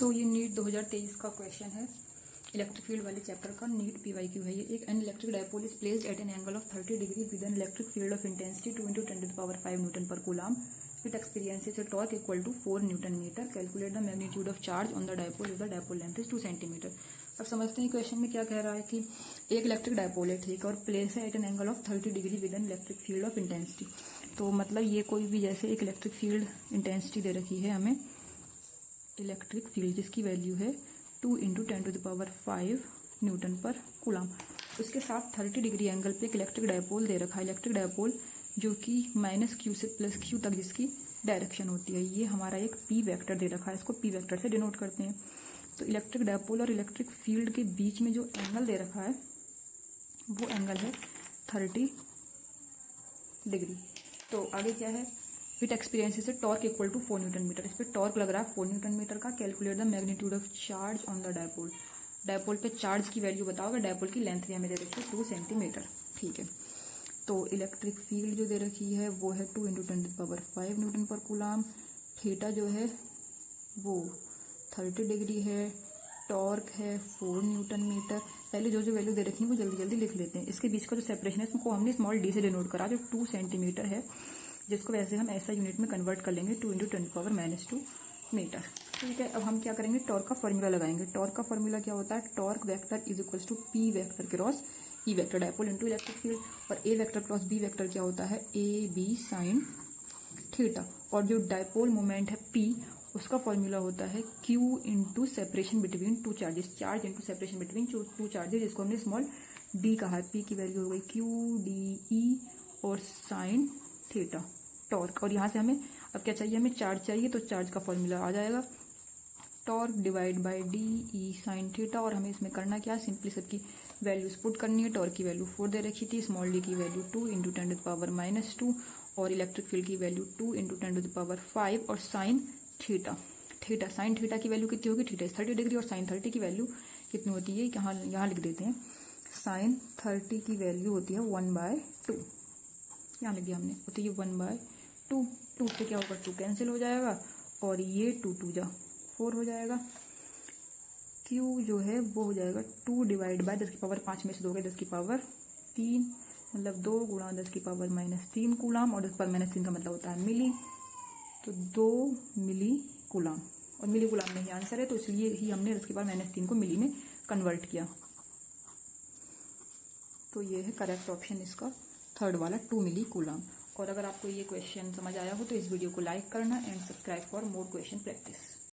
तो ये नीट 2023 का क्वेश्चन है इलेक्ट्रिक फील्ड वाले चैप्टर का। नीट पीवाईक्यू है ये। एक an electric dipole is placed at an angle of 30 degree with an electric field of intensity 2 × 10⁵ newton per coulomb. It experiences a torque equal to 4 newton metre. Calculate the magnitude of charge on the dipole if the dipole length is 2 centimetre. अब समझते हैं question में क्या कह रहा है कि एक इलेक्ट्रिक डायपोल है, ठीक है, और प्लेस है at an angle of 30 degree with an electric field of intensity. तो मतलब ये कोई भी जैसे एक इलेक्ट्रिक फील्ड इंटेंसिटी दे रखी है हमें, इलेक्ट्रिक फील्ड जिसकी वैल्यू है 2 × 10⁵ न्यूटन पर कूलम। उसके साथ 30 डिग्री एंगल पे एक इलेक्ट्रिक डायपोल दे रखा है, इलेक्ट्रिक डायपोल जो कि -q से +q तक जिसकी डायरेक्शन होती है। ये हमारा एक p वेक्टर दे रखा है, इसको p वेक्टर से डिनोट करते हैं। तो इलेक्ट्रिक डायपोल और इलेक्ट्रिक फील्ड के बीच में जो एंगल दे रखा है वो एंगल है 30 डिग्री। तो आगे क्या है, it experiences a torque equal to 4 newton metre. इस पे टॉर्क लग रहा है 4 न्यूटन मीटर का। Calculate the magnitude of charge on the dipole. Dipole पे चार्ज की वैल्यू बताओगे। डायपोल की लेंथ भी हमें दे रखी है 2 सेंटीमीटर, ठीक है। तो इलेक्ट्रिक फील्ड जो दे रखी है वो है 2 × 10⁵ न्यूटन पर कूलम। थीटा जो है वो 30 डिग्री है। टॉर्क है 4 न्यूटन मीटर। पहले जो जो वैल्यू दे रखी है वो जल्दी जल्दी लिख लेते हैं। इसके बीच का जो सेपरेशन है इसको हमने स्मॉल डी से डिनोट करा, जो 2 सेंटीमीटर है, जिसको वैसे हम ऐसा यूनिट में कन्वर्ट कर लेंगे 2 × 10⁻² मीटर, ठीक है। अब हम क्या करेंगे, टॉर्क का फॉर्मूला लगाएंगे। टॉर्क का फॉर्मूला क्या होता है, torque vector is equals to P vector cross E vector, dipole into electric field. और A vector cross B vector क्या होता है, ए बी साइन थीटा। और जो डायपोल मोमेंट है पी, उसका फॉर्मूला होता है Q into separation between two charges, charge into separation between two charges, जिसको हमने स्मॉल d कहा है। P की वैल्यू हो गई QDE और साइन थीटा टॉर्क। और यहाँ से हमें अब क्या चाहिए, हमें चार्ज चाहिए, तो चार्ज का फॉर्मूला आ जाएगा torque divide by DE sign theta. और हमें इसमें करना क्या, सिंपली सबकी वैल्यूज पुट करनी है। टॉर्क की वैल्यू 4 दे रखी थी, स्मॉल डी की वैल्यू 2 × 10⁻², और इलेक्ट्रिक फील्ड की वैल्यू 2 × 10⁵, और sine theta. Theta sine theta की वैल्यू कितनी होगी, थीटा 30 डिग्री, और साइन 30 की वैल्यू कितनी होती है, यहाँ लिख देते हैं। साइन 30 की वैल्यू होती है 1/2, यहाँ लिख दिया हमने, होती है 1/2। 2 से क्या होगा, 2 कैंसिल हो जाएगा, और ये 2 × 2 = 4 हो जाएगा। Q जो है वो हो जाएगा 2 डिवाइड बाय 10⁵ में से 2 10⁻3, मतलब 2 × 10⁻³ कूलम, और 10⁻³ का मतलब होता है मिली, तो 2 मिली कूलम। और मिली कूलम में ही आंसर है, तो इसलिए ही हमने 10⁻³ को मिली में कन्वर्ट किया। तो ये है करेक्ट ऑप्शन इसका, थर्ड वाला 2 मिली कूलम। और अगर आपको ये क्वेश्चन समझ आया हो तो इस वीडियो को लाइक करना and subscribe for more question practice.